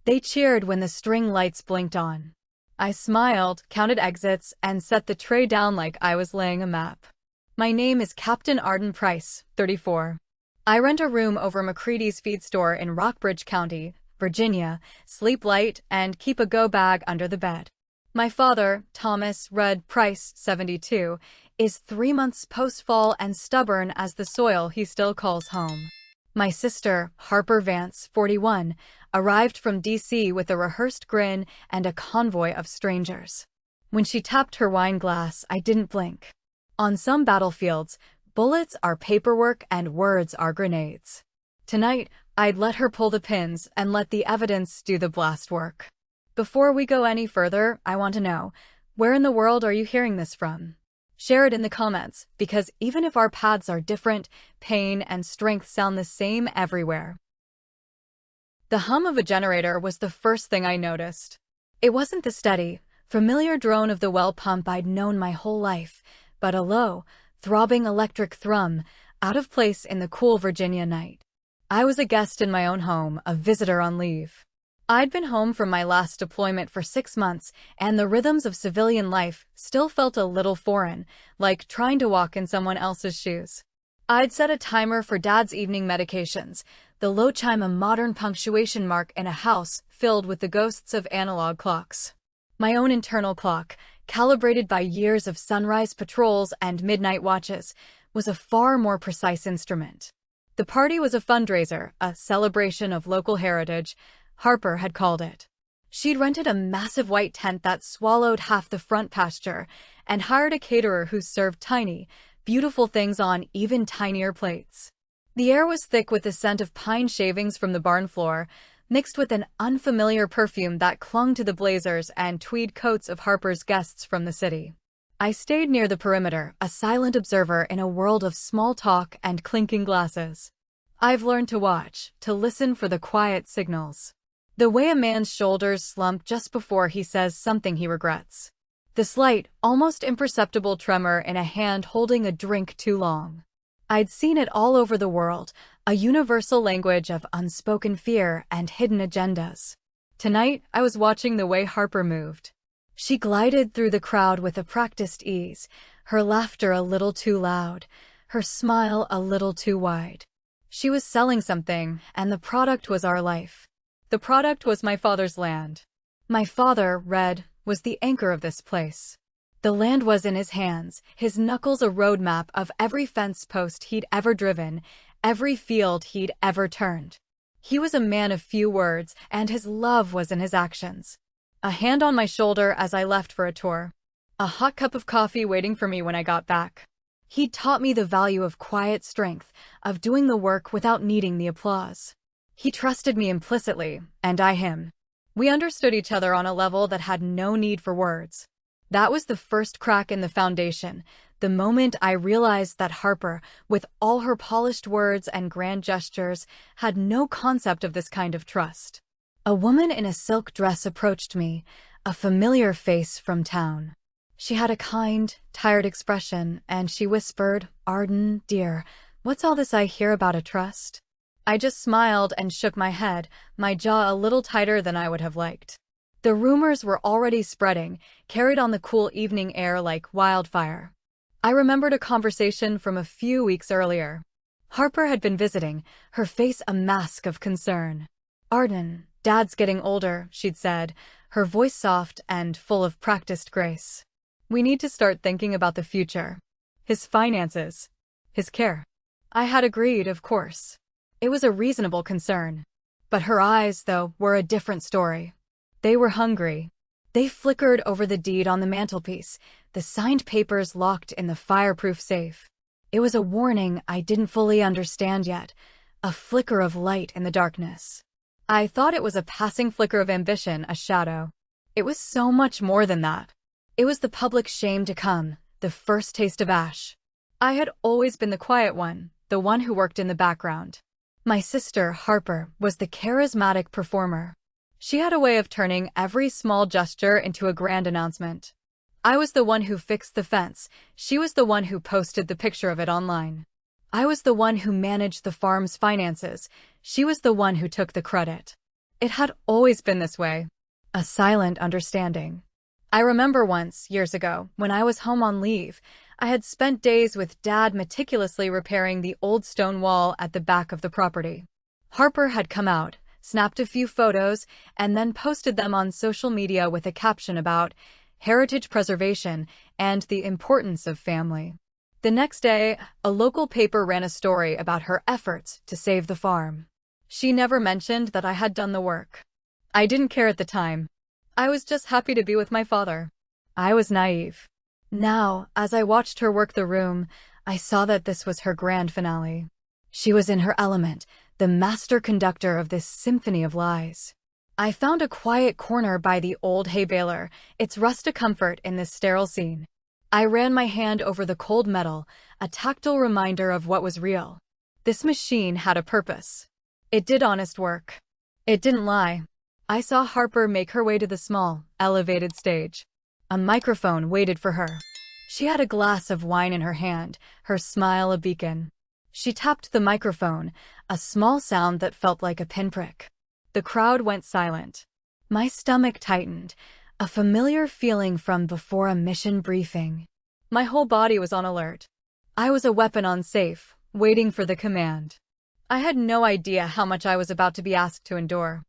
They cheered when the string lights blinked on. I smiled, counted exits, and set the tray down like I was laying a map. My name is Captain Arden Price, 34. I rent a room over McCready's feed store in Rockbridge County, Virginia, sleep light, and keep a go bag under the bed. My father, Thomas Red Price, 72, is 3 months post-fall and stubborn as the soil he still calls home. My sister, Harper Vance, 41, arrived from D.C. with a rehearsed grin and a convoy of strangers. When she tapped her wine glass, I didn't blink. On some battlefields, bullets are paperwork and words are grenades. Tonight, I'd let her pull the pins and let the evidence do the blast work. Before we go any further, I want to know, where in the world are you hearing this from? Share it in the comments, because even if our paths are different, pain and strength sound the same everywhere. The hum of a generator was the first thing I noticed. It wasn't the steady, familiar drone of the well pump I'd known my whole life, but a low, throbbing electric thrum, out of place in the cool Virginia night. I was a guest in my own home, a visitor on leave. I'd been home from my last deployment for 6 months, and the rhythms of civilian life still felt a little foreign, like trying to walk in someone else's shoes. I'd set a timer for Dad's evening medications, the low chime a modern punctuation mark in a house filled with the ghosts of analog clocks. My own internal clock, calibrated by years of sunrise patrols and midnight watches, was a far more precise instrument. The party was a fundraiser, a celebration of local heritage, Harper had called it. She'd rented a massive white tent that swallowed half the front pasture and hired a caterer who served tiny, beautiful things on even tinier plates. The air was thick with the scent of pine shavings from the barn floor, mixed with an unfamiliar perfume that clung to the blazers and tweed coats of Harper's guests from the city. I stayed near the perimeter, a silent observer in a world of small talk and clinking glasses. I've learned to watch, to listen for the quiet signals. The way a man's shoulders slump just before he says something he regrets. The slight, almost imperceptible tremor in a hand holding a drink too long. I'd seen it all over the world, a universal language of unspoken fear and hidden agendas. Tonight, I was watching the way Harper moved. She glided through the crowd with a practiced ease, her laughter a little too loud, her smile a little too wide. She was selling something, and the product was our life. The product was my father's land. My father, Red, was the anchor of this place. The land was in his hands, his knuckles a roadmap of every fence post he'd ever driven, every field he'd ever turned. He was a man of few words, and his love was in his actions. A hand on my shoulder as I left for a tour. A hot cup of coffee waiting for me when I got back. He'd taught me the value of quiet strength, of doing the work without needing the applause. He trusted me implicitly, and I him. We understood each other on a level that had no need for words. That was the first crack in the foundation, the moment I realized that Harper, with all her polished words and grand gestures, had no concept of this kind of trust. A woman in a silk dress approached me, a familiar face from town. She had a kind, tired expression, and she whispered, "Arden, dear, what's all this I hear about a trust?" I just smiled and shook my head, my jaw a little tighter than I would have liked. The rumors were already spreading, carried on the cool evening air like wildfire. I remembered a conversation from a few weeks earlier. Harper had been visiting, her face a mask of concern. "Arden, Dad's getting older," she'd said, her voice soft and full of practiced grace. "We need to start thinking about the future. His finances. His care." I had agreed, of course. It was a reasonable concern. But her eyes, though, were a different story. They were hungry. They flickered over the deed on the mantelpiece, the signed papers locked in the fireproof safe. It was a warning I didn't fully understand yet, a flicker of light in the darkness. I thought it was a passing flicker of ambition, a shadow. It was so much more than that. It was the public shame to come, the first taste of ash. I had always been the quiet one, the one who worked in the background. My sister, Harper, was the charismatic performer. She had a way of turning every small gesture into a grand announcement. I was the one who fixed the fence. She was the one who posted the picture of it online. I was the one who managed the farm's finances. She was the one who took the credit. It had always been this way. A silent understanding. I remember once, years ago, when I was home on leave, I had spent days with Dad meticulously repairing the old stone wall at the back of the property. Harper had come out, snapped a few photos, and then posted them on social media with a caption about heritage preservation and the importance of family. The next day, a local paper ran a story about her efforts to save the farm. She never mentioned that I had done the work. I didn't care at the time. I was just happy to be with my father. I was naive. Now, as I watched her work the room, I saw that this was her grand finale. She was in her element, the master conductor of this symphony of lies. I found a quiet corner by the old hay baler, its rustic comfort in this sterile scene. I ran my hand over the cold metal, a tactile reminder of what was real. This machine had a purpose. It did honest work. It didn't lie. I saw Harper make her way to the small, elevated stage. A microphone waited for her. She had a glass of wine in her hand, her smile a beacon. She tapped the microphone, a small sound that felt like a pinprick. The crowd went silent. My stomach tightened, a familiar feeling from before a mission briefing. My whole body was on alert. I was a weapon on safe, waiting for the command. I had no idea how much I was about to be asked to endure.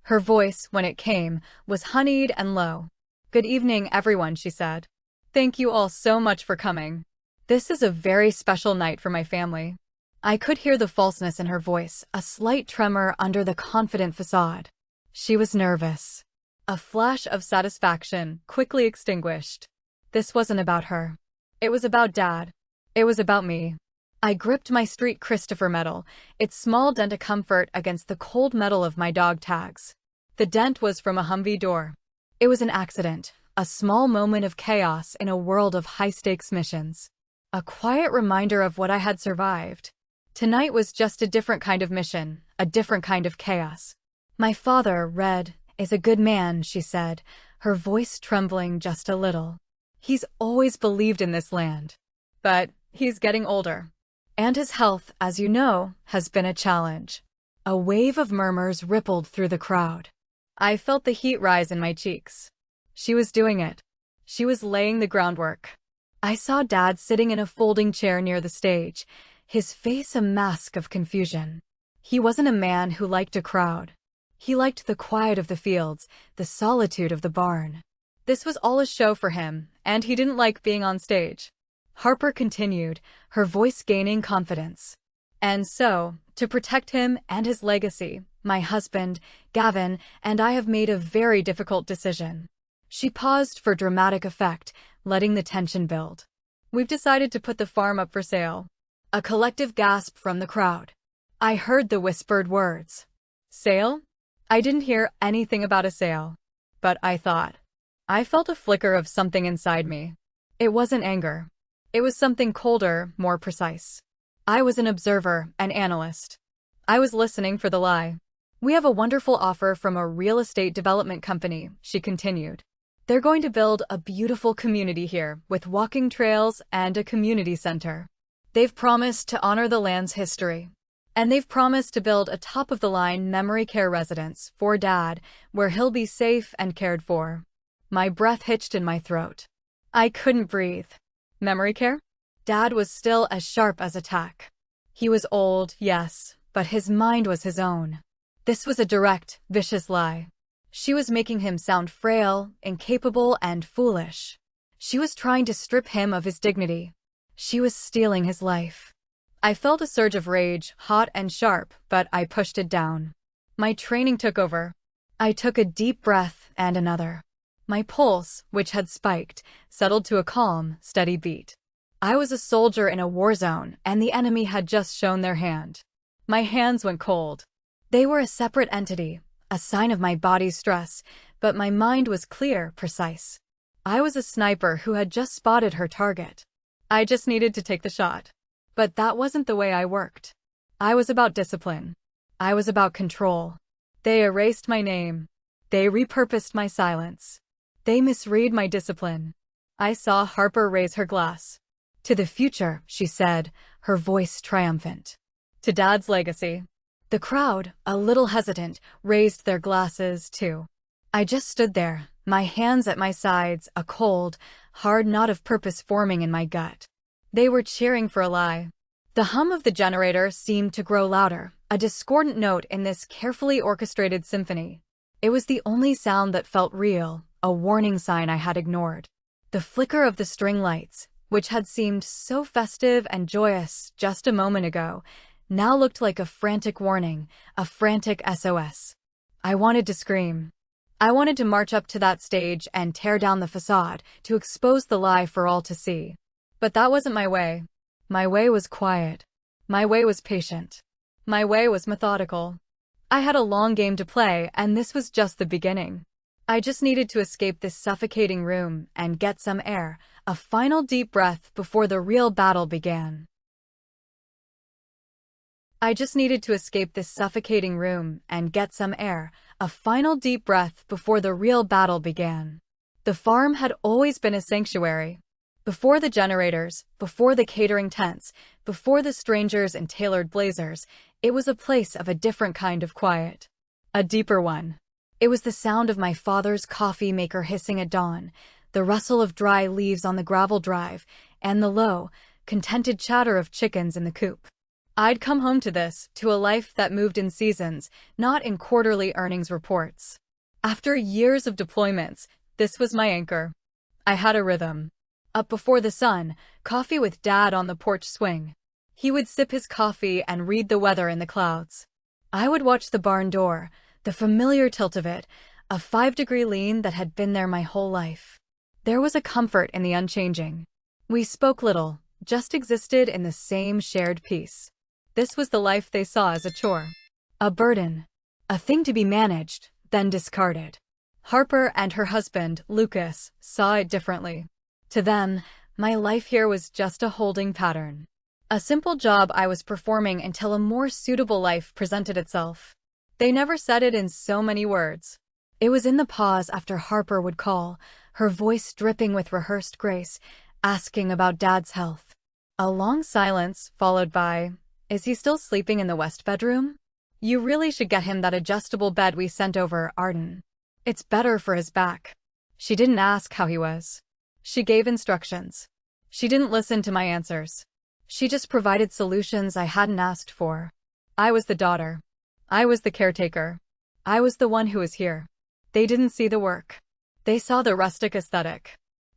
Her voice, when it came, was honeyed and low. "Good evening, everyone," she said. "Thank you all so much for coming. This is a very special night for my family." I could hear the falseness in her voice, a slight tremor under the confident facade. She was nervous. A flash of satisfaction, quickly extinguished. This wasn't about her. It was about Dad. It was about me. I gripped my street Christopher medal, its small dent a comfort against the cold metal of my dog tags. The dent was from a Humvee door. It was an accident, a small moment of chaos in a world of high-stakes missions. A quiet reminder of what I had survived. Tonight was just a different kind of mission, a different kind of chaos. "My father, Red, is a good man," she said, her voice trembling just a little. "He's always believed in this land. But he's getting older. And his health, as you know, has been a challenge." A wave of murmurs rippled through the crowd. I felt the heat rise in my cheeks. She was doing it. She was laying the groundwork. I saw Dad sitting in a folding chair near the stage, his face a mask of confusion. He wasn't a man who liked a crowd. He liked the quiet of the fields, the solitude of the barn. This was all a show for him, and he didn't like being on stage. Harper continued, her voice gaining confidence. "And so, to protect him and his legacy, my husband, Gavin, and I have made a very difficult decision." She paused for dramatic effect, letting the tension build. "We've decided to put the farm up for sale." A collective gasp from the crowd. I heard the whispered words. "Sale?" I didn't hear anything about a sale. But I thought. I felt a flicker of something inside me. It wasn't anger. It was something colder, more precise. I was an observer, an analyst. I was listening for the lie. "We have a wonderful offer from a real estate development company," she continued. "They're going to build a beautiful community here, with walking trails and a community center. They've promised to honor the land's history. And they've promised to build a top-of-the-line memory care residence for Dad, where he'll be safe and cared for." My breath hitched in my throat. I couldn't breathe. Memory care? Dad was still as sharp as a tack. He was old, yes, but his mind was his own. This was a direct, vicious lie. She was making him sound frail, incapable, and foolish. She was trying to strip him of his dignity. She was stealing his life. I felt a surge of rage, hot and sharp, but I pushed it down. My training took over. I took a deep breath and another. My pulse, which had spiked, settled to a calm, steady beat. I was a soldier in a war zone, and the enemy had just shown their hand. My hands went cold. They were a separate entity, a sign of my body's stress, but my mind was clear, precise. I was a sniper who had just spotted her target. I just needed to take the shot. But that wasn't the way I worked. I was about discipline. I was about control. They erased my name. They repurposed my silence. They misread my discipline. I saw Harper raise her glass. "To the future," she said, her voice triumphant. "To Dad's legacy." The crowd, a little hesitant, raised their glasses too. I just stood there, my hands at my sides, a cold, hard knot of purpose forming in my gut. They were cheering for a lie. The hum of the generator seemed to grow louder, a discordant note in this carefully orchestrated symphony. It was the only sound that felt real, a warning sign I had ignored. The flicker of the string lights, which had seemed so festive and joyous just a moment ago, now looked like a frantic warning, a frantic SOS. I wanted to scream. I wanted to march up to that stage and tear down the facade, to expose the lie for all to see. But that wasn't my way. My way was quiet. My way was patient. My way was methodical. I had a long game to play, and this was just the beginning. I just needed to escape this suffocating room and get some air, a final deep breath before the real battle began. I just needed to escape this suffocating room and get some air, a final deep breath before the real battle began. The farm had always been a sanctuary. Before the generators, before the catering tents, before the strangers in tailored blazers, it was a place of a different kind of quiet. A deeper one. It was the sound of my father's coffee maker hissing at dawn, the rustle of dry leaves on the gravel drive, and the low, contented chatter of chickens in the coop. I'd come home to this, to a life that moved in seasons, not in quarterly earnings reports. After years of deployments, this was my anchor. I had a rhythm. Up before the sun, coffee with Dad on the porch swing. He would sip his coffee and read the weather in the clouds. I would watch the barn door, the familiar tilt of it, a 5-degree lean that had been there my whole life. There was a comfort in the unchanging. We spoke little, just existed in the same shared peace. This was the life they saw as a chore. A burden. A thing to be managed, then discarded. Harper and her husband, Lucas, saw it differently. To them, my life here was just a holding pattern. A simple job I was performing until a more suitable life presented itself. They never said it in so many words. It was in the pause after Harper would call, her voice dripping with rehearsed grace, asking about Dad's health. A long silence, followed by, "Is he still sleeping in the west bedroom? You really should get him that adjustable bed we sent over, Arden. It's better for his back." She didn't ask how he was. She gave instructions. She didn't listen to my answers. She just provided solutions I hadn't asked for. I was the daughter. I was the caretaker. I was the one who was here. They didn't see the work. They saw the rustic aesthetic.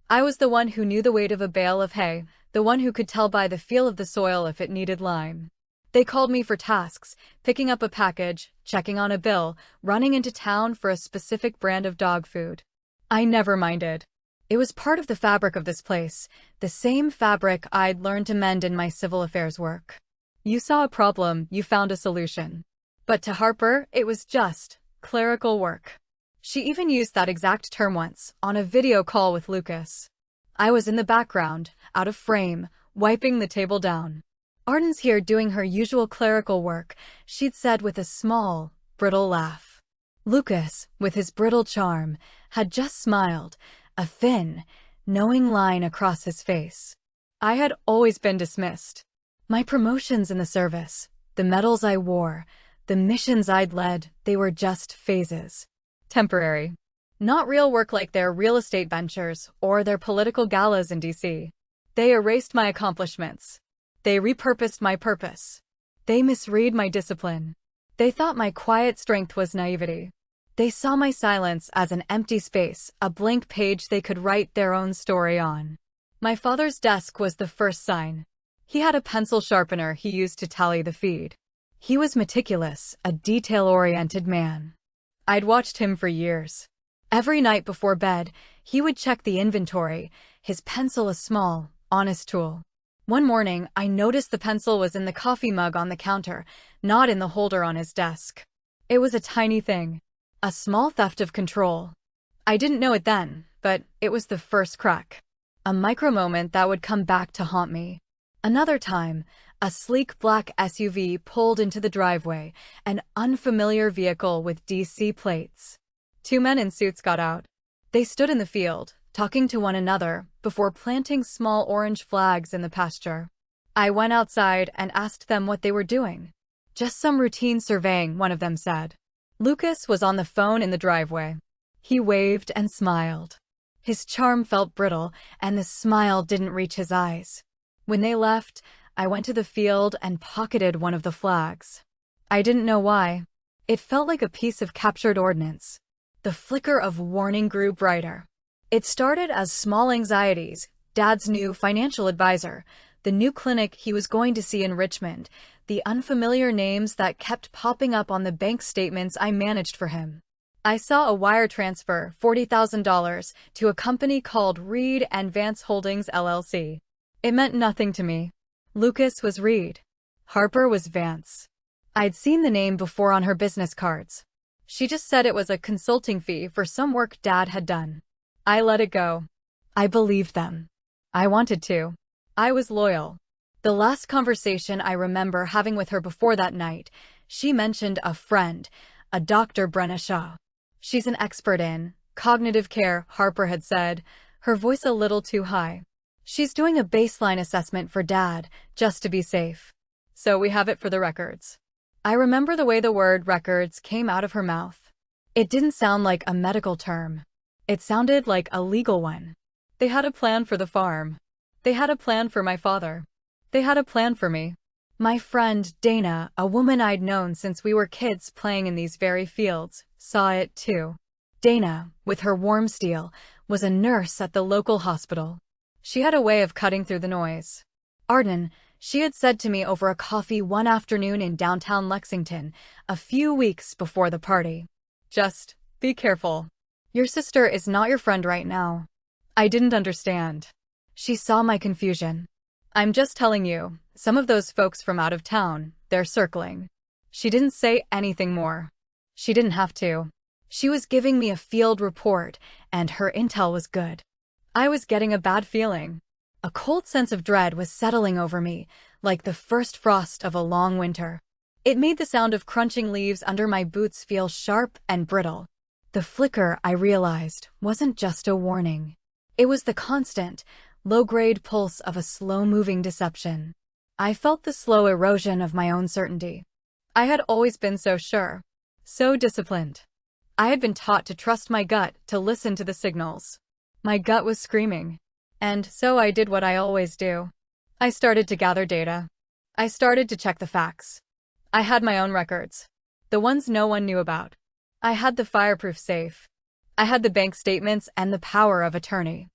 I was the one who knew the weight of a bale of hay, the one who could tell by the feel of the soil if it needed lime. They called me for tasks, picking up a package, checking on a bill, running into town for a specific brand of dog food. I never minded. It was part of the fabric of this place, the same fabric I'd learned to mend in my civil affairs work. You saw a problem, you found a solution. But to Harper, it was just clerical work. She even used that exact term once, on a video call with Lucas. I was in the background, out of frame, wiping the table down. "Arden's here doing her usual clerical work," she'd said with a small, brittle laugh. Lucas, with his brittle charm, had just smiled, a thin, knowing line across his face. I had always been dismissed. My promotions in the service, the medals I wore, the missions I'd led, they were just phases. Temporary. Not real work like their real estate ventures or their political galas in DC. They erased my accomplishments. They repurposed my purpose. They misread my discipline. They thought my quiet strength was naivety. They saw my silence as an empty space, a blank page they could write their own story on. My father's desk was the first sign. He had a pencil sharpener he used to tally the feed. He was meticulous, a detail-oriented man. I'd watched him for years. Every night before bed, he would check the inventory, his pencil a small, honest tool. One morning, I noticed the pencil was in the coffee mug on the counter, not in the holder on his desk. It was a tiny thing. A small theft of control. I didn't know it then, but it was the first crack. A micro-moment that would come back to haunt me. Another time, a sleek black SUV pulled into the driveway, an unfamiliar vehicle with DC plates. 2 men in suits got out. They stood in the field, talking to one another, before planting small orange flags in the pasture. I went outside and asked them what they were doing. Just some routine surveying, one of them said. Lucas was on the phone in the driveway. He waved and smiled. His charm felt brittle, and the smile didn't reach his eyes. When they left, I went to the field and pocketed one of the flags. I didn't know why. It felt like a piece of captured ordnance. The flicker of warning grew brighter. It started as small anxieties, Dad's new financial advisor, the new clinic he was going to see in Richmond, the unfamiliar names that kept popping up on the bank statements I managed for him. I saw a wire transfer, $40,000, to a company called Reed and Vance Holdings LLC. It meant nothing to me. Lucas was Reed. Harper was Vance. I'd seen the name before on her business cards. She just said it was a consulting fee for some work Dad had done. I let it go. I believed them. I wanted to. I was loyal. The last conversation I remember having with her before that night, she mentioned a friend, a Dr. Brenna Shaw. She's an expert in cognitive care, Harper had said, her voice a little too high. She's doing a baseline assessment for Dad, just to be safe. So we have it for the records. I remember the way the word records came out of her mouth. It didn't sound like a medical term. It sounded like a legal one. They had a plan for the farm. They had a plan for my father. They had a plan for me. My friend, Dana, a woman I'd known since we were kids playing in these very fields, saw it too. Dana, with her warm steel, was a nurse at the local hospital. She had a way of cutting through the noise. Arden, she had said to me over a coffee one afternoon in downtown Lexington, a few weeks before the party. Just be careful. Your sister is not your friend right now. I didn't understand. She saw my confusion. I'm just telling you, some of those folks from out of town, they're circling. She didn't say anything more. She didn't have to. She was giving me a field report, and her intel was good. I was getting a bad feeling. A cold sense of dread was settling over me, like the first frost of a long winter. It made the sound of crunching leaves under my boots feel sharp and brittle. The flicker, I realized, wasn't just a warning. It was the constant, low-grade pulse of a slow-moving deception. I felt the slow erosion of my own certainty. I had always been so sure, so disciplined. I had been taught to trust my gut, to listen to the signals. My gut was screaming. And so I did what I always do. I started to gather data. I started to check the facts. I had my own records. The ones no one knew about. I had the fireproof safe. I had the bank statements and the power of attorney.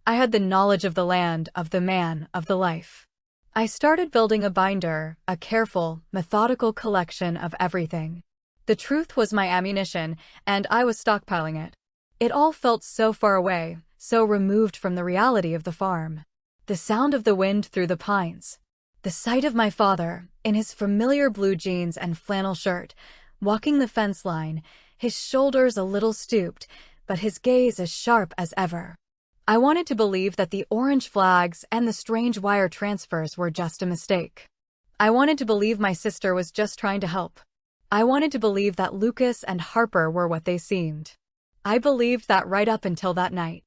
I had the knowledge of the land, of the man, of the life. I started building a binder, a careful, methodical collection of everything. The truth was my ammunition, and I was stockpiling it. It all felt so far away, so removed from the reality of the farm. The sound of the wind through the pines. The sight of my father, in his familiar blue jeans and flannel shirt, walking the fence line, his shoulders a little stooped, but his gaze as sharp as ever. I wanted to believe that the orange flags and the strange wire transfers were just a mistake. I wanted to believe my sister was just trying to help. I wanted to believe that Lucas and Harper were what they seemed. I believed that right up until that night.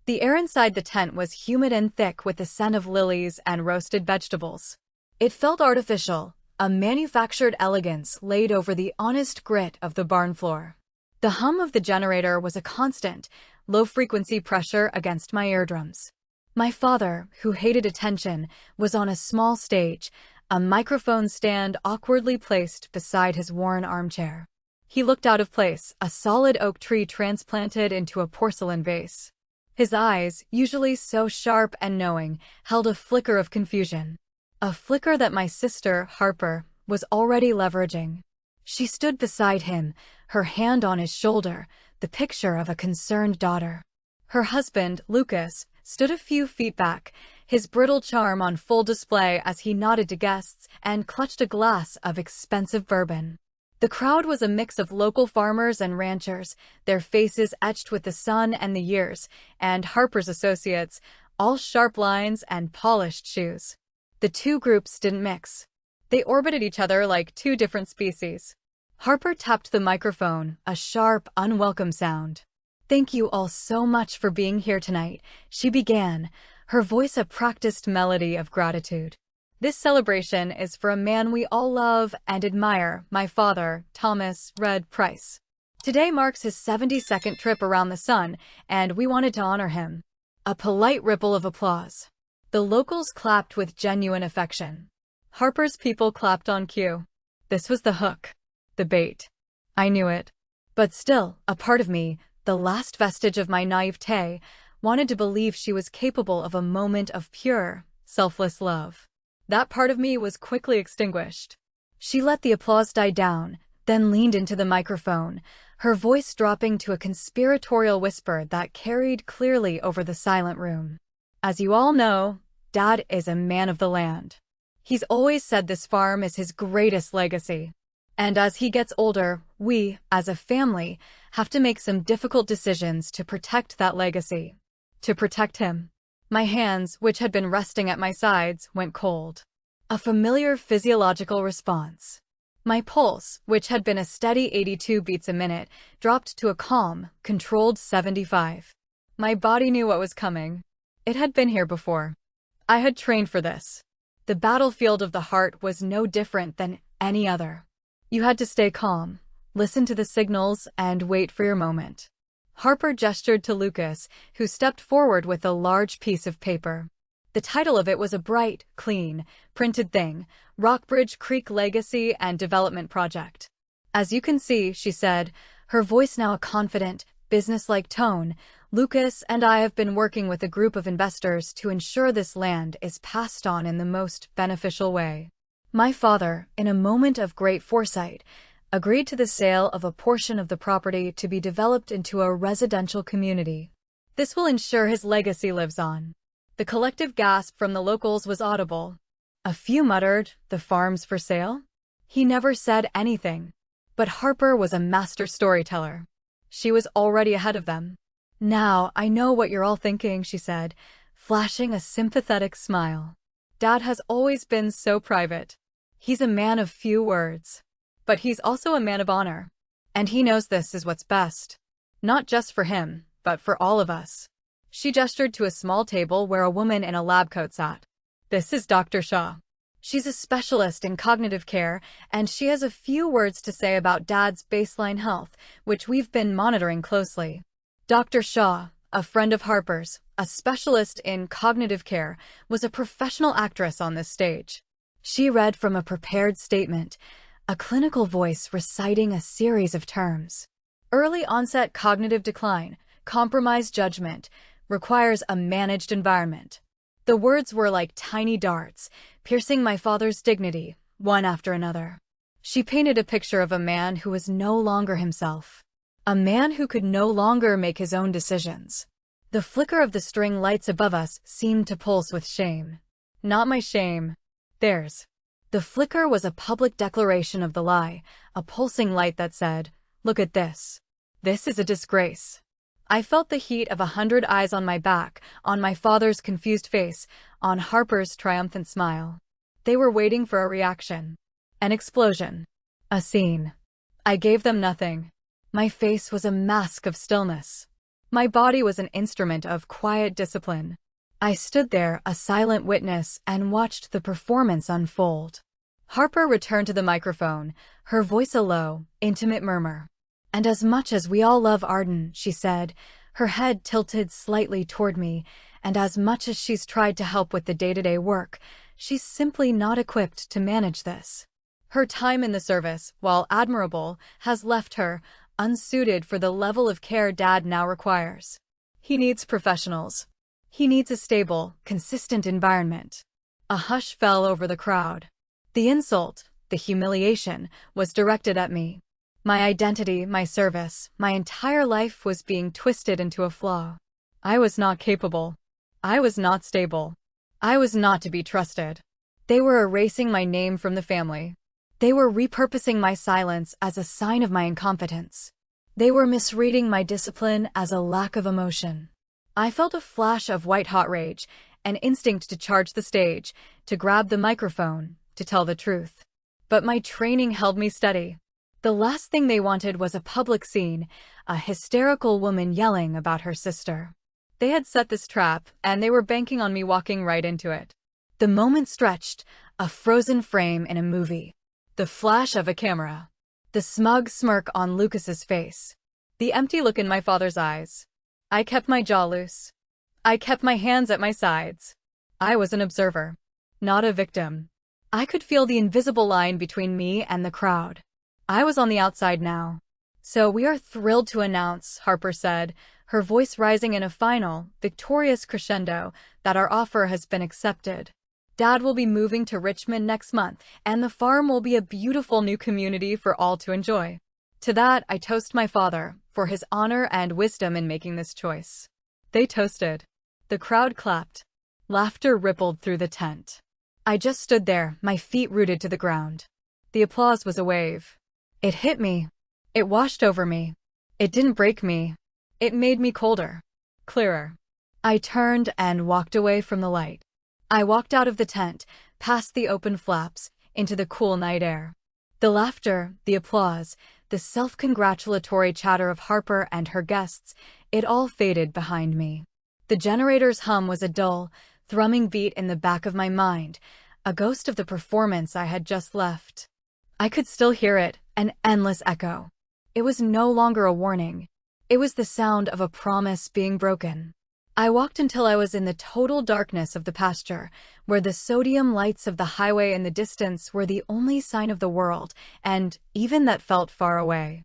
The air inside the tent was humid and thick with the scent of lilies and roasted vegetables. It felt artificial, a manufactured elegance laid over the honest grit of the barn floor. The hum of the generator was a constant, low-frequency pressure against my eardrums. My father, who hated attention, was on a small stage, a microphone stand awkwardly placed beside his worn armchair. He looked out of place, a solid oak tree transplanted into a porcelain vase. His eyes, usually so sharp and knowing, held a flicker of confusion. A flicker that my sister, Harper, was already leveraging. She stood beside him, her hand on his shoulder, the picture of a concerned daughter. Her husband, Lucas, stood a few feet back, his brittle charm on full display as he nodded to guests and clutched a glass of expensive bourbon. The crowd was a mix of local farmers and ranchers, their faces etched with the sun and the years, and Harper's associates, all sharp lines and polished shoes. The two groups didn't mix. They orbited each other like two different species. Harper tapped the microphone, a sharp, unwelcome sound. "Thank you all so much for being here tonight," she began, her voice a practiced melody of gratitude. This celebration is for a man we all love and admire, my father, Thomas Red Price. Today marks his 72nd trip around the sun, and we wanted to honor him. A polite ripple of applause. The locals clapped with genuine affection. Harper's people clapped on cue. This was the hook. The bait. I knew it. But still, a part of me, the last vestige of my naivete, wanted to believe she was capable of a moment of pure, selfless love. That part of me was quickly extinguished. She let the applause die down, then leaned into the microphone, her voice dropping to a conspiratorial whisper that carried clearly over the silent room. As you all know, Dad is a man of the land. He's always said this farm is his greatest legacy. And as he gets older, we, as a family, have to make some difficult decisions to protect that legacy. To protect him. My hands, which had been resting at my sides, went cold. A familiar physiological response. My pulse, which had been a steady 82 beats a minute, dropped to a calm, controlled 75. My body knew what was coming. It had been here before. I had trained for this. The battlefield of the heart was no different than any other. You had to stay calm, listen to the signals, and wait for your moment. Harper gestured to Lucas, who stepped forward with a large piece of paper. The title of it was a bright, clean, printed thing, Rockbridge Creek Legacy and Development Project. As you can see, she said, her voice now a confident, businesslike tone, Lucas and I have been working with a group of investors to ensure this land is passed on in the most beneficial way. My father, in a moment of great foresight, agreed to the sale of a portion of the property to be developed into a residential community. This will ensure his legacy lives on. The collective gasp from the locals was audible. A few muttered, "The farm's for sale?" He never said anything. But Harper was a master storyteller. She was already ahead of them. "Now, I know what you're all thinking," she said, flashing a sympathetic smile. "Dad has always been so private. He's a man of few words. But he's also a man of honor. And he knows this is what's best. Not just for him, but for all of us." She gestured to a small table where a woman in a lab coat sat. "This is Dr. Shaw. She's a specialist in cognitive care, and she has a few words to say about Dad's baseline health, which we've been monitoring closely." Dr. Shaw, a friend of Harper's, a specialist in cognitive care, was a professional actress on this stage. She read from a prepared statement, a clinical voice reciting a series of terms. Early onset cognitive decline, compromised judgment, requires a managed environment. The words were like tiny darts, piercing my father's dignity, one after another. She painted a picture of a man who was no longer himself. A man who could no longer make his own decisions. The flicker of the string lights above us seemed to pulse with shame. Not my shame. Theirs. The flicker was a public declaration of the lie, a pulsing light that said, "Look at this. This is a disgrace." I felt the heat of 100 eyes on my back, on my father's confused face, on Harper's triumphant smile. They were waiting for a reaction. An explosion. A scene. I gave them nothing. My face was a mask of stillness. My body was an instrument of quiet discipline. I stood there, a silent witness, and watched the performance unfold. Harper returned to the microphone, her voice a low, intimate murmur. "And as much as we all love Arden," she said, her head tilted slightly toward me, "and as much as she's tried to help with the day-to-day work, she's simply not equipped to manage this. Her time in the service, while admirable, has left her unsuited for the level of care Dad now requires. He needs professionals. He needs a stable, consistent environment." A hush fell over the crowd. The insult, the humiliation, was directed at me. My identity, my service, my entire life was being twisted into a flaw. I was not capable. I was not stable. I was not to be trusted. They were erasing my name from the family. They were repurposing my silence as a sign of my incompetence. They were misreading my discipline as a lack of emotion. I felt a flash of white-hot rage, an instinct to charge the stage, to grab the microphone, to tell the truth. But my training held me steady. The last thing they wanted was a public scene, a hysterical woman yelling about her sister. They had set this trap, and they were banking on me walking right into it. The moment stretched, A frozen frame in a movie. The flash of a camera. The smug smirk on Lucas's face. The empty look in my father's eyes. I kept my jaw loose. I kept my hands at my sides. I was an observer, not a victim. I could feel the invisible line between me and the crowd. I was on the outside now. "So we are thrilled to announce," Harper said, her voice rising in a final, victorious crescendo, "that our offer has been accepted. Dad will be moving to Richmond next month, and the farm will be a beautiful new community for all to enjoy." To that, I toast my father, for his honor and wisdom in making this choice. They toasted. The crowd clapped. Laughter rippled through the tent. I just stood there, my feet rooted to the ground. The applause was a wave. It hit me. It washed over me. It didn't break me. It made me colder. Clearer. I turned and walked away from the light. I walked out of the tent, past the open flaps, into the cool night air. The laughter, the applause, the self-congratulatory chatter of Harper and her guests, it all faded behind me. The generator's hum was a dull, thrumming beat in the back of my mind, a ghost of the performance I had just left. I could still hear it, an endless echo. It was no longer a warning. It was the sound of a promise being broken. I walked until I was in the total darkness of the pasture, where the sodium lights of the highway in the distance were the only sign of the world, and even that felt far away.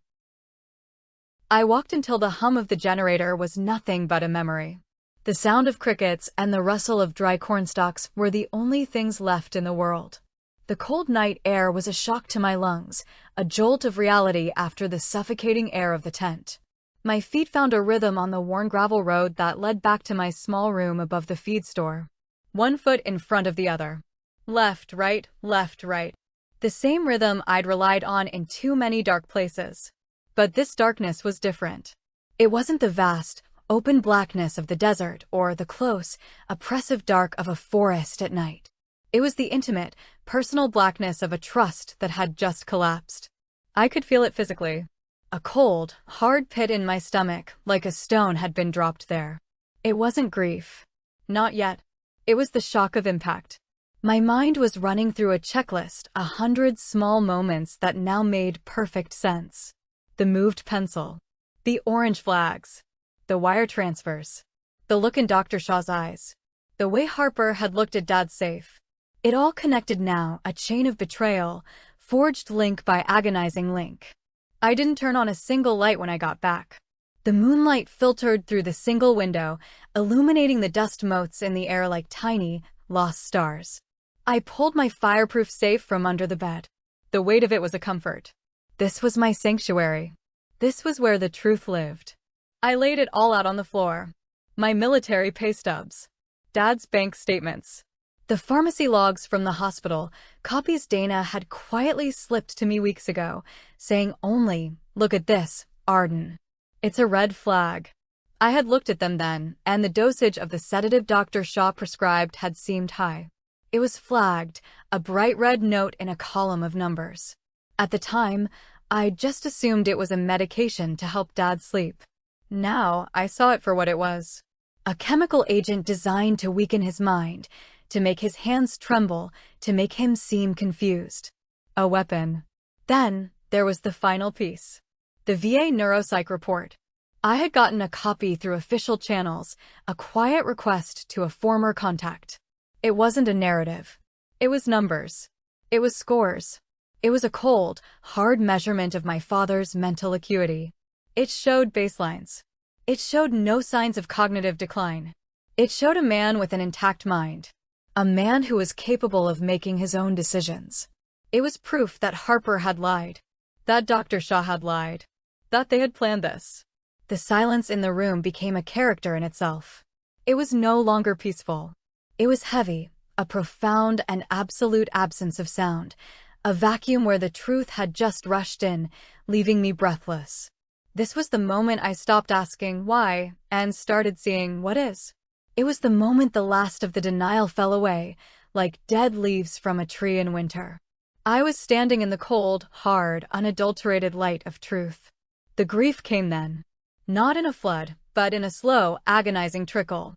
I walked until the hum of the generator was nothing but a memory. The sound of crickets and the rustle of dry cornstalks were the only things left in the world. The cold night air was a shock to my lungs, a jolt of reality after the suffocating air of the tent. My feet found a rhythm on the worn gravel road that led back to my small room above the feed store. One foot in front of the other. Left, right, left, right. The same rhythm I'd relied on in too many dark places. But this darkness was different. It wasn't the vast, open blackness of the desert or the close, oppressive dark of a forest at night. It was the intimate, personal blackness of a trust that had just collapsed. I could feel it physically. A cold, hard pit in my stomach, like a stone had been dropped there. It wasn't grief. Not yet. It was the shock of impact. My mind was running through a checklist, 100 small moments that now made perfect sense. The moved pencil. The orange flags. The wire transfers. The look in Dr. Shaw's eyes. The way Harper had looked at Dad's safe. It all connected now, a chain of betrayal, forged link by agonizing link. I didn't turn on a single light when I got back. The moonlight filtered through the single window, illuminating the dust motes in the air like tiny, lost stars. I pulled my fireproof safe from under the bed. The weight of it was a comfort. This was my sanctuary. This was where the truth lived. I laid it all out on the floor. My military pay stubs. Dad's bank statements. The pharmacy logs from the hospital, copies Dana had quietly slipped to me weeks ago, saying only, "Look at this, Arden." It's a red flag. I had looked at them then, and the dosage of the sedative Dr. Shaw prescribed had seemed high. It was flagged, a bright red note in a column of numbers. At the time, I just assumed it was a medication to help Dad sleep. Now, I saw it for what it was. A chemical agent designed to weaken his mind, to make his hands tremble, to make him seem confused. A weapon. Then, there was the final piece. The VA neuropsych report. I had gotten a copy through official channels, a quiet request to a former contact. It wasn't a narrative. It was numbers. It was scores. It was a cold, hard measurement of my father's mental acuity. It showed baselines. It showed no signs of cognitive decline. It showed a man with an intact mind. A man who was capable of making his own decisions. It was proof that Harper had lied. That Dr. Shaw had lied. That they had planned this. The silence in the room became a character in itself. It was no longer peaceful. It was heavy, a profound and absolute absence of sound, a vacuum where the truth had just rushed in, leaving me breathless. This was the moment I stopped asking why and started seeing what is. It was the moment the last of the denial fell away, like dead leaves from a tree in winter. I was standing in the cold, hard, unadulterated light of truth. The grief came then. Not in a flood, but in a slow, agonizing trickle.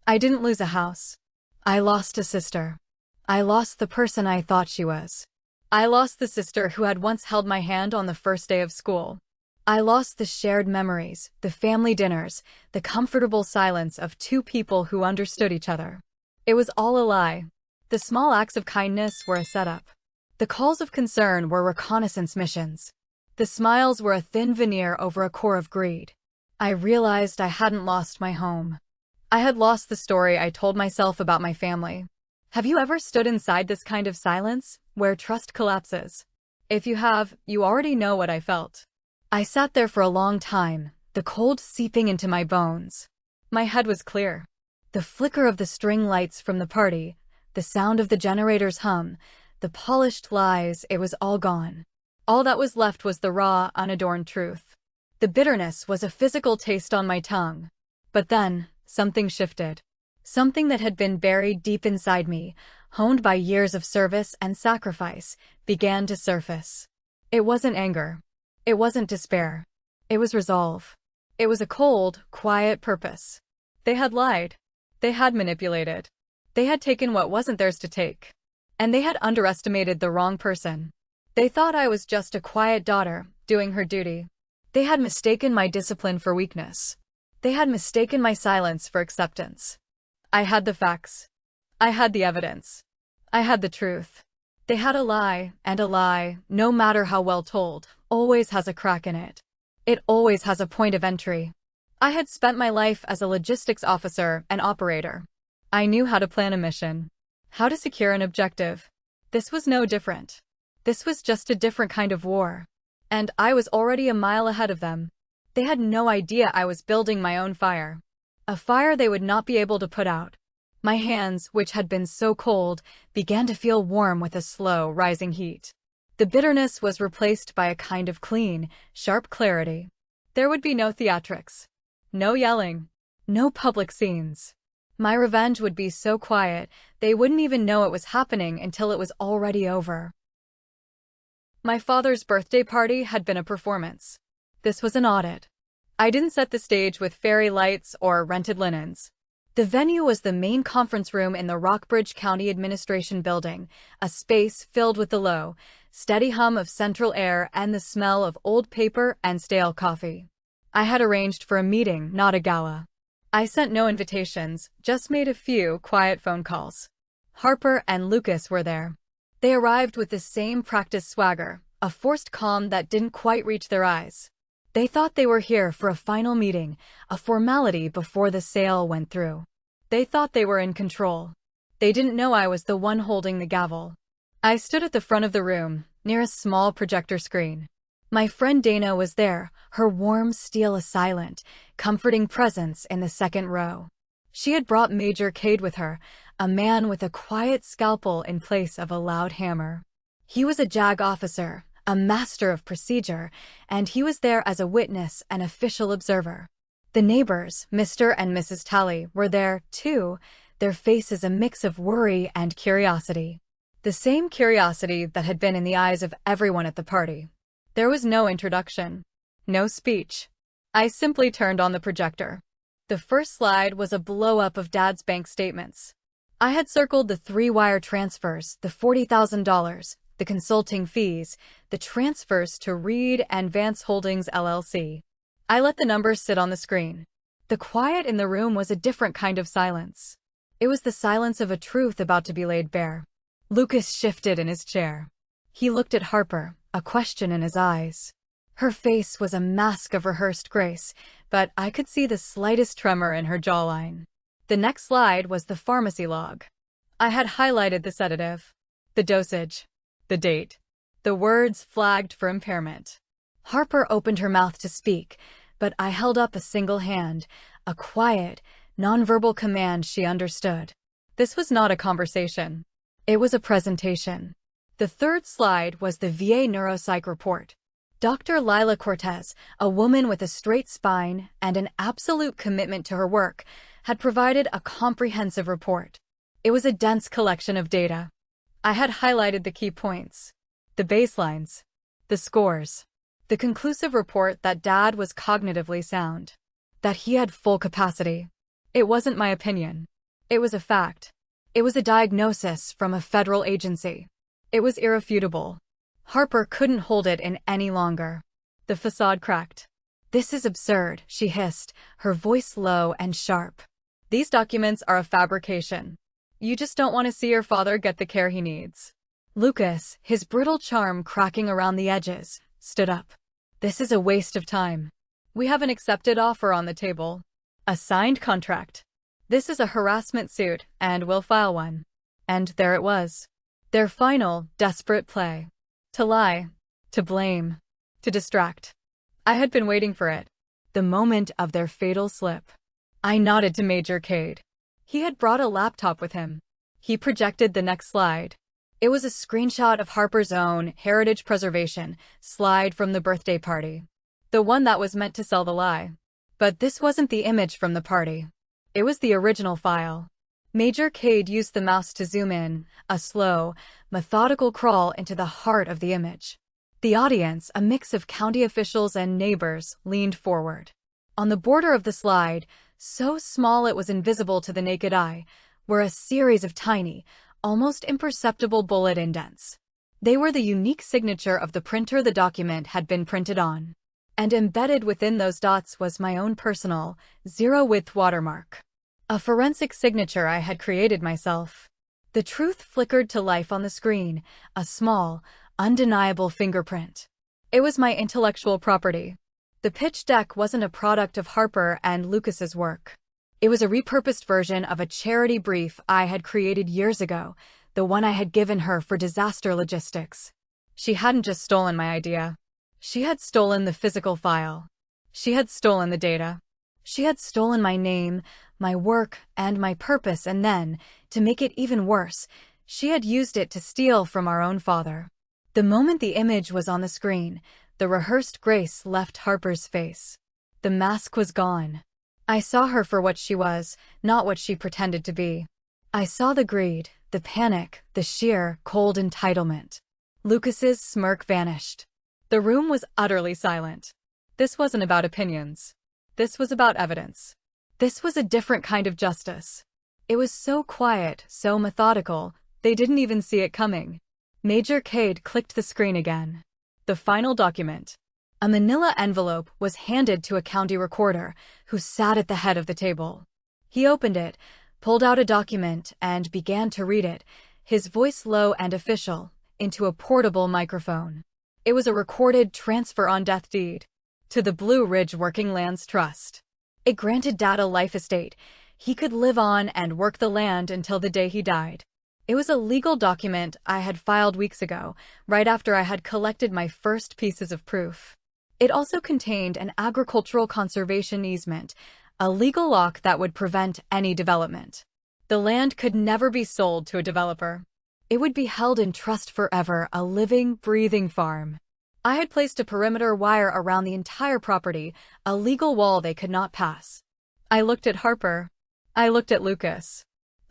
I didn't lose a house. I lost a sister. I lost the person I thought she was. I lost the sister who had once held my hand on the first day of school. I lost the shared memories, the family dinners, the comfortable silence of two people who understood each other. It was all a lie. The small acts of kindness were a setup. The calls of concern were reconnaissance missions. The smiles were a thin veneer over a core of greed. I realized I hadn't lost my home. I had lost the story I told myself about my family. Have you ever stood inside this kind of silence, where trust collapses? If you have, you already know what I felt. I sat there for a long time, the cold seeping into my bones. My head was clear. The flicker of the string lights from the party, the sound of the generator's hum, the polished lies, it was all gone. All that was left was the raw, unadorned truth. The bitterness was a physical taste on my tongue. But then, something shifted. Something that had been buried deep inside me, honed by years of service and sacrifice, began to surface. It wasn't anger. It wasn't despair. It was resolve. It was a cold, quiet purpose. They had lied. They had manipulated. They had taken what wasn't theirs to take. And they had underestimated the wrong person. They thought I was just a quiet daughter, doing her duty. They had mistaken my discipline for weakness. They had mistaken my silence for acceptance. I had the facts. I had the evidence. I had the truth. They had a lie, and a lie, no matter how well told, always has a crack in it. It always has a point of entry. I had spent my life as a logistics officer and operator. I knew how to plan a mission, how to secure an objective. This was no different. This was just a different kind of war. And I was already a mile ahead of them. They had no idea I was building my own fire. A fire they would not be able to put out. My hands, which had been so cold, began to feel warm with a slow, rising heat. The bitterness was replaced by a kind of clean, sharp clarity. There would be no theatrics. No yelling. No public scenes. My revenge would be so quiet, they wouldn't even know it was happening until it was already over. My father's birthday party had been a performance. This was an audit. I didn't set the stage with fairy lights or rented linens. The venue was the main conference room in the Rockbridge County Administration Building, a space filled with the low, steady hum of central air and the smell of old paper and stale coffee. I had arranged for a meeting, not a gala. I sent no invitations, just made a few quiet phone calls. Harper and Lucas were there. They arrived with the same practiced swagger, a forced calm that didn't quite reach their eyes. They thought they were here for a final meeting, a formality before the sale went through. They thought they were in control. They didn't know I was the one holding the gavel. I stood at the front of the room, near a small projector screen. My friend Dana was there, her warm steel a silent, comforting presence in the second row. She had brought Major Cade with her, a man with a quiet scalpel in place of a loud hammer. He was a JAG officer, a master of procedure, and he was there as a witness and official observer. The neighbors, Mr. and Mrs. Talley, were there, too, their faces a mix of worry and curiosity. The same curiosity that had been in the eyes of everyone at the party. There was no introduction. No speech. I simply turned on the projector. The first slide was a blow-up of Dad's bank statements. I had circled the 3-wire transfers, the $40,000, the consulting fees, the transfers to Reed and Vance Holdings LLC. I let the numbers sit on the screen. The quiet in the room was a different kind of silence. It was the silence of a truth about to be laid bare. Lucas shifted in his chair. He looked at Harper, a question in his eyes. Her face was a mask of rehearsed grace, but I could see the slightest tremor in her jawline. The next slide was the pharmacy log. I had highlighted the sedative, the dosage, the date. The words flagged for impairment. Harper opened her mouth to speak, but I held up a single hand, a quiet, nonverbal command she understood. This was not a conversation. It was a presentation. The third slide was the VA neuropsych report. Dr. Lila Cortez, a woman with a straight spine and an absolute commitment to her work, had provided a comprehensive report. It was a dense collection of data. I had highlighted the key points, the baselines, the scores, the conclusive report that Dad was cognitively sound, that he had full capacity. It wasn't my opinion. It was a fact. It was a diagnosis from a federal agency. It was irrefutable. Harper couldn't hold it in any longer. The facade cracked. "This is absurd," she hissed, her voice low and sharp. "These documents are a fabrication. You just don't want to see your father get the care he needs." Lucas, his brittle charm cracking around the edges, stood up. "This is a waste of time. We have an accepted offer on the table. A signed contract. This is a harassment suit, and we'll file one." And there it was. Their final, desperate play. To lie. To blame. To distract. I had been waiting for it. The moment of their fatal slip. I nodded to Major Cade. He had brought a laptop with him. He projected the next slide. It was a screenshot of Harper's own heritage preservation slide from the birthday party. The one that was meant to sell the lie. But this wasn't the image from the party. It was the original file. Major Cade used the mouse to zoom in, a slow, methodical crawl into the heart of the image. The audience, a mix of county officials and neighbors, leaned forward. On the border of the slide, so small it was invisible to the naked eye, were a series of tiny, almost imperceptible bullet indents. They were the unique signature of the printer the document had been printed on. And embedded within those dots was my own personal, zero-width watermark. A forensic signature I had created myself. The truth flickered to life on the screen, a small, undeniable fingerprint. It was my intellectual property. The pitch deck wasn't a product of Harper and Lucas's work. It was a repurposed version of a charity brief I had created years ago, the one I had given her for disaster logistics. She hadn't just stolen my idea. She had stolen the physical file. She had stolen the data. She had stolen my name, my work, and my purpose, and then, to make it even worse, she had used it to steal from our own father. The moment the image was on the screen, the rehearsed grace left Harper's face. The mask was gone. I saw her for what she was, not what she pretended to be. I saw the greed, the panic, the sheer, cold entitlement. Lucas's smirk vanished. The room was utterly silent. This wasn't about opinions. This was about evidence. This was a different kind of justice. It was so quiet, so methodical, they didn't even see it coming. Major Cade clicked the screen again. The final document. A manila envelope was handed to a county recorder, who sat at the head of the table. He opened it, pulled out a document, and began to read it, his voice low and official, into a portable microphone. It was a recorded transfer on death deed to the Blue Ridge Working Lands Trust. It granted Dad a life estate. He could live on and work the land until the day he died. It was a legal document I had filed weeks ago, right after I had collected my first pieces of proof. It also contained an agricultural conservation easement, a legal lock that would prevent any development. The land could never be sold to a developer. It would be held in trust forever, a living, breathing farm. I had placed a perimeter wire around the entire property, a legal wall they could not pass. I looked at Harper. I looked at Lucas.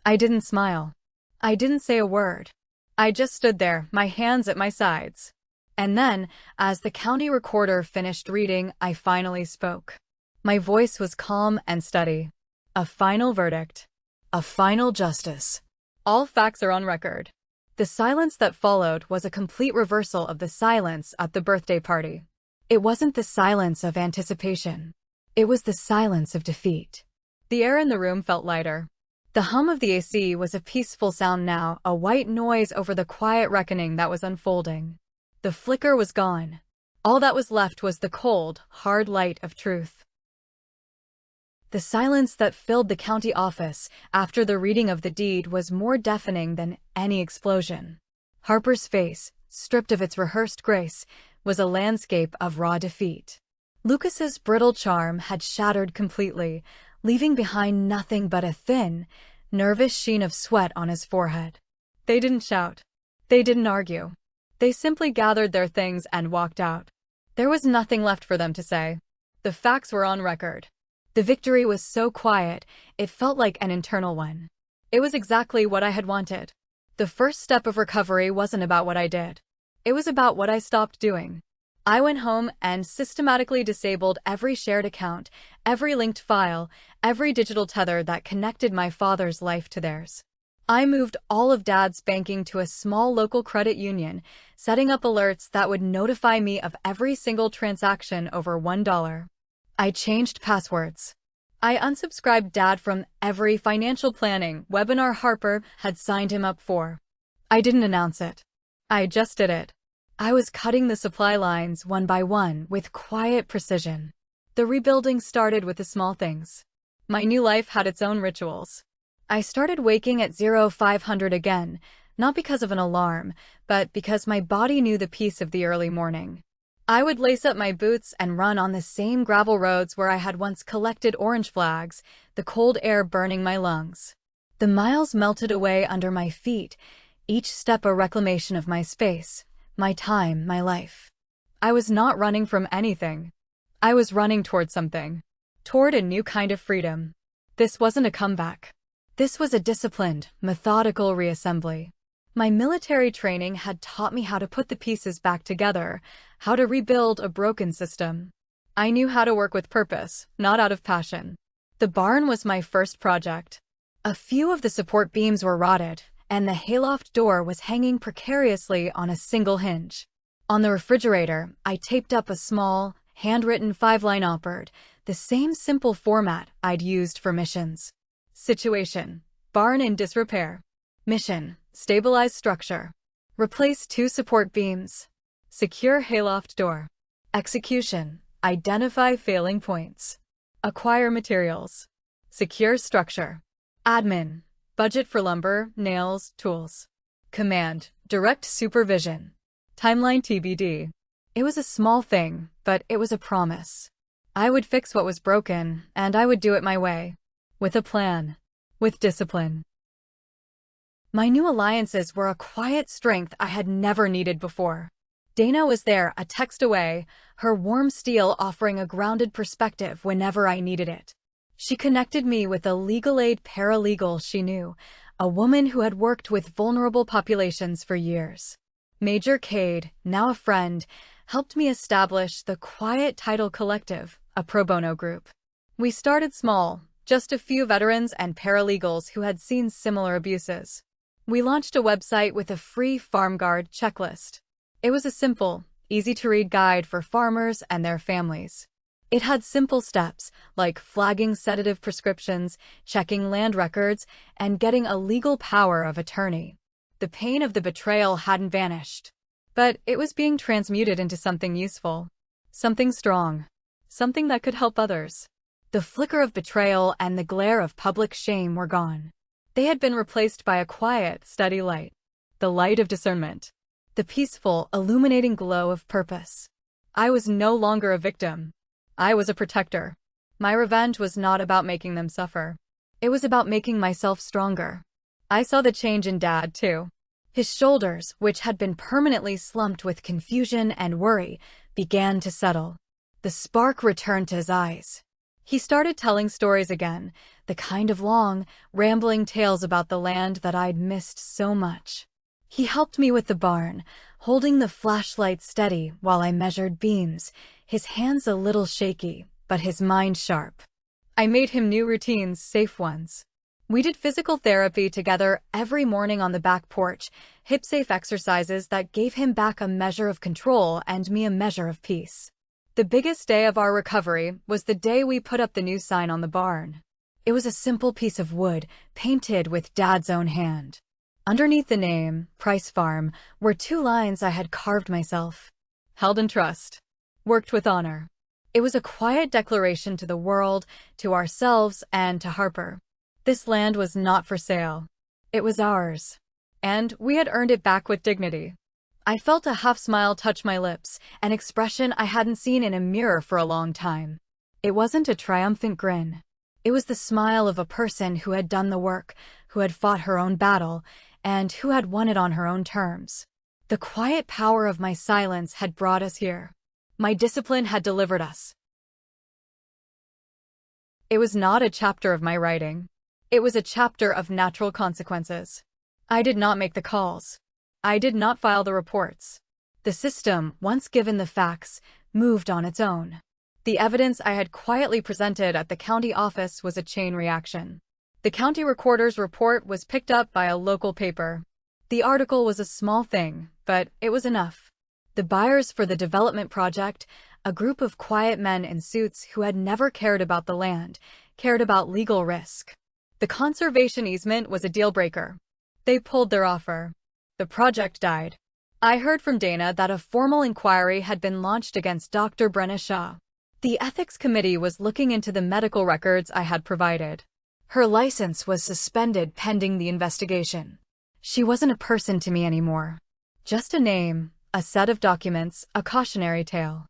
I didn't smile. I didn't say a word. I just stood there, my hands at my sides. And then, as the county recorder finished reading, I finally spoke. My voice was calm and steady. A final verdict. A final justice. All facts are on record. The silence that followed was a complete reversal of the silence at the birthday party. It wasn't the silence of anticipation. It was the silence of defeat. The air in the room felt lighter. The hum of the AC was a peaceful sound now, a white noise over the quiet reckoning that was unfolding. The flicker was gone. All that was left was the cold, hard light of truth. The silence that filled the county office after the reading of the deed was more deafening than any explosion. Harper's face, stripped of its rehearsed grace, was a landscape of raw defeat. Lucas's brittle charm had shattered completely, leaving behind nothing but a thin, nervous sheen of sweat on his forehead. They didn't shout. They didn't argue. They simply gathered their things and walked out. There was nothing left for them to say. The facts were on record. The victory was so quiet, it felt like an internal one. It was exactly what I had wanted. The first step of recovery wasn't about what I did. It was about what I stopped doing. I went home and systematically disabled every shared account, every linked file, every digital tether that connected my father's life to theirs. I moved all of Dad's banking to a small local credit union, setting up alerts that would notify me of every single transaction over $1. I changed passwords. I unsubscribed Dad from every financial planning webinar Harper had signed him up for. I didn't announce it. I just did it. I was cutting the supply lines one by one with quiet precision. The rebuilding started with the small things. My new life had its own rituals. I started waking at 0500 again, not because of an alarm, but because my body knew the peace of the early morning. I would lace up my boots and run on the same gravel roads where I had once collected orange flags, the cold air burning my lungs. The miles melted away under my feet, each step a reclamation of my space, my time, my life. I was not running from anything. I was running toward something. Toward a new kind of freedom. This wasn't a comeback. This was a disciplined, methodical reassembly. My military training had taught me how to put the pieces back together, how to rebuild a broken system. I knew how to work with purpose, not out of passion. The barn was my first project. A few of the support beams were rotted, and the hayloft door was hanging precariously on a single hinge. On the refrigerator, I taped up a small, handwritten 5-line op-ed, the same simple format I'd used for missions. Situation: barn in disrepair. Mission: stabilize structure. Replace 2 support beams. Secure hayloft door. Execution: identify failing points. Acquire materials. Secure structure. Admin: budget for lumber, nails, tools. Command: direct supervision. Timeline TBD. It was a small thing, but it was a promise. I would fix what was broken, and I would do it my way. With a plan. With discipline. My new alliances were a quiet strength I had never needed before. Dana was there, a text away, her warm steel offering a grounded perspective whenever I needed it. She connected me with a legal aid paralegal she knew, a woman who had worked with vulnerable populations for years. Major Cade, now a friend, helped me establish the Quiet Title Collective, a pro bono group. We started small, just a few veterans and paralegals who had seen similar abuses. We launched a website with a free farm guard checklist. It was a simple, easy-to-read guide for farmers and their families. It had simple steps, like flagging sedative prescriptions, checking land records, and getting a legal power of attorney. The pain of the betrayal hadn't vanished, but it was being transmuted into something useful, something strong, something that could help others. The flicker of betrayal and the glare of public shame were gone. They had been replaced by a quiet, steady light, the light of discernment, the peaceful, illuminating glow of purpose. I was no longer a victim. I was a protector. My revenge was not about making them suffer. It was about making myself stronger. I saw the change in Dad, too. His shoulders, which had been permanently slumped with confusion and worry, began to settle. The spark returned to his eyes. He started telling stories again, the kind of long, rambling tales about the land that I'd missed so much. He helped me with the barn, holding the flashlight steady while I measured beams, his hands a little shaky, but his mind sharp. I made him new routines, safe ones. We did physical therapy together every morning on the back porch, hip-safe exercises that gave him back a measure of control and me a measure of peace. The biggest day of our recovery was the day we put up the new sign on the barn. It was a simple piece of wood, painted with Dad's own hand. Underneath the name, Price Farm, were 2 lines I had carved myself. Held in trust. Worked with honor. It was a quiet declaration to the world, to ourselves, and to Harper. This land was not for sale. It was ours. And we had earned it back with dignity. I felt a half-smile touch my lips, an expression I hadn't seen in a mirror for a long time. It wasn't a triumphant grin. It was the smile of a person who had done the work, who had fought her own battle, and who had won it on her own terms. The quiet power of my silence had brought us here. My discipline had delivered us. It was not a chapter of my writing. It was a chapter of natural consequences. I did not make the calls. I did not file the reports. The system, once given the facts, moved on its own. The evidence I had quietly presented at the county office was a chain reaction. The county recorder's report was picked up by a local paper. The article was a small thing, but it was enough. The buyers for the development project, a group of quiet men in suits who had never cared about the land, cared about legal risk. The conservation easement was a deal-breaker. They pulled their offer. The project died. I heard from Dana that a formal inquiry had been launched against Dr. Brenna Shaw. The ethics committee was looking into the medical records I had provided. Her license was suspended pending the investigation. She wasn't a person to me anymore. Just a name, a set of documents, a cautionary tale.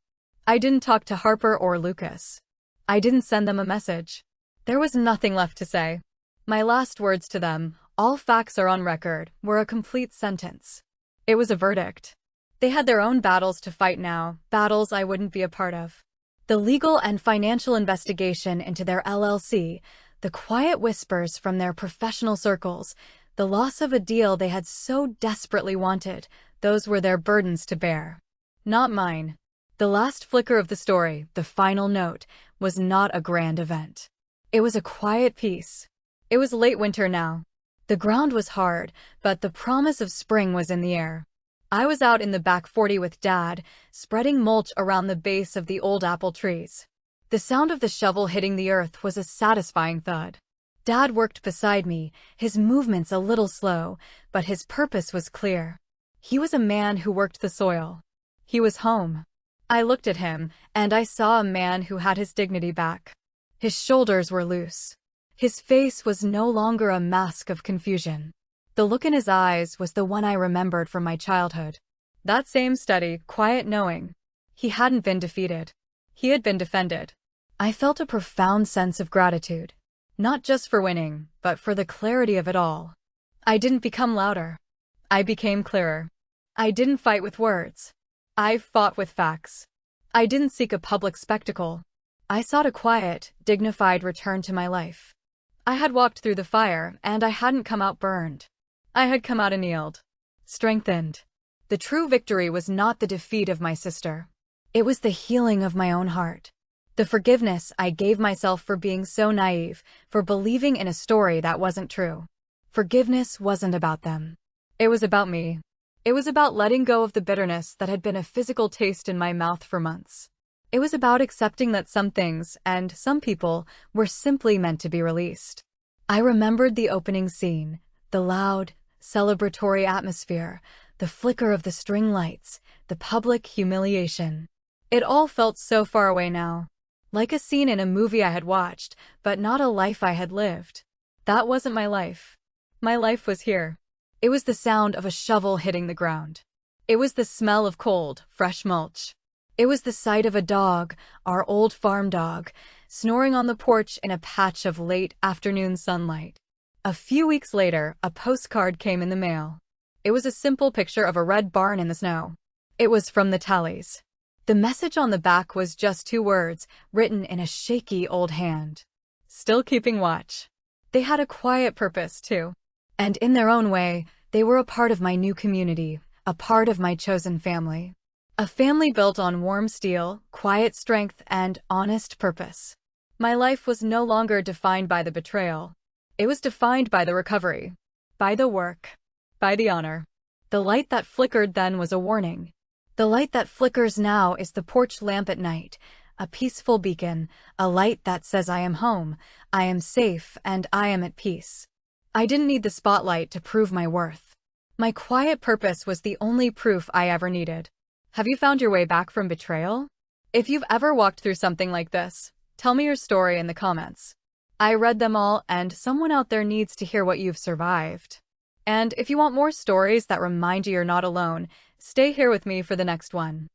I didn't talk to Harper or Lucas. I didn't send them a message. There was nothing left to say. My last words to them, all facts are on record, were a complete sentence. It was a verdict. They had their own battles to fight now, battles I wouldn't be a part of. The legal and financial investigation into their LLC, the quiet whispers from their professional circles, the loss of a deal they had so desperately wanted, those were their burdens to bear. Not mine. The last flicker of the story, the final note, was not a grand event. It was a quiet piece. It was late winter now. The ground was hard, but the promise of spring was in the air. I was out in the back 40 with Dad, spreading mulch around the base of the old apple trees. The sound of the shovel hitting the earth was a satisfying thud. Dad worked beside me, his movements a little slow, but his purpose was clear. He was a man who worked the soil. He was home. I looked at him, and I saw a man who had his dignity back. His shoulders were loose. His face was no longer a mask of confusion. The look in his eyes was the one I remembered from my childhood. That same steady, quiet knowing. He hadn't been defeated. He had been defended. I felt a profound sense of gratitude. Not just for winning, but for the clarity of it all. I didn't become louder. I became clearer. I didn't fight with words. I fought with facts. I didn't seek a public spectacle. I sought a quiet, dignified return to my life. I had walked through the fire, and I hadn't come out burned. I had come out annealed, strengthened. The true victory was not the defeat of my sister. It was the healing of my own heart. The forgiveness I gave myself for being so naive, for believing in a story that wasn't true. Forgiveness wasn't about them. It was about me. It was about letting go of the bitterness that had been a physical taste in my mouth for months. It was about accepting that some things, and some people, were simply meant to be released. I remembered the opening scene, the loud, celebratory atmosphere, the flicker of the string lights, the public humiliation. It all felt so far away now. Like a scene in a movie I had watched, but not a life I had lived. That wasn't my life. My life was here. It was the sound of a shovel hitting the ground. It was the smell of cold, fresh mulch. It was the sight of a dog, our old farm dog, snoring on the porch in a patch of late afternoon sunlight. A few weeks later, a postcard came in the mail. It was a simple picture of a red barn in the snow. It was from the Tallies. The message on the back was just 2 words, written in a shaky old hand. Still keeping watch. They had a quiet purpose, too. And in their own way, they were a part of my new community, a part of my chosen family. A family built on warm steel, quiet strength, and honest purpose. My life was no longer defined by the betrayal. It was defined by the recovery, by the work, by the honor. The light that flickered then was a warning. The light that flickers now is the porch lamp at night, a peaceful beacon, a light that says I am home, I am safe, and I am at peace. I didn't need the spotlight to prove my worth. My quiet purpose was the only proof I ever needed. Have you found your way back from betrayal? If you've ever walked through something like this, tell me your story in the comments. I read them all, and someone out there needs to hear what you've survived. And if you want more stories that remind you you're not alone, stay here with me for the next one.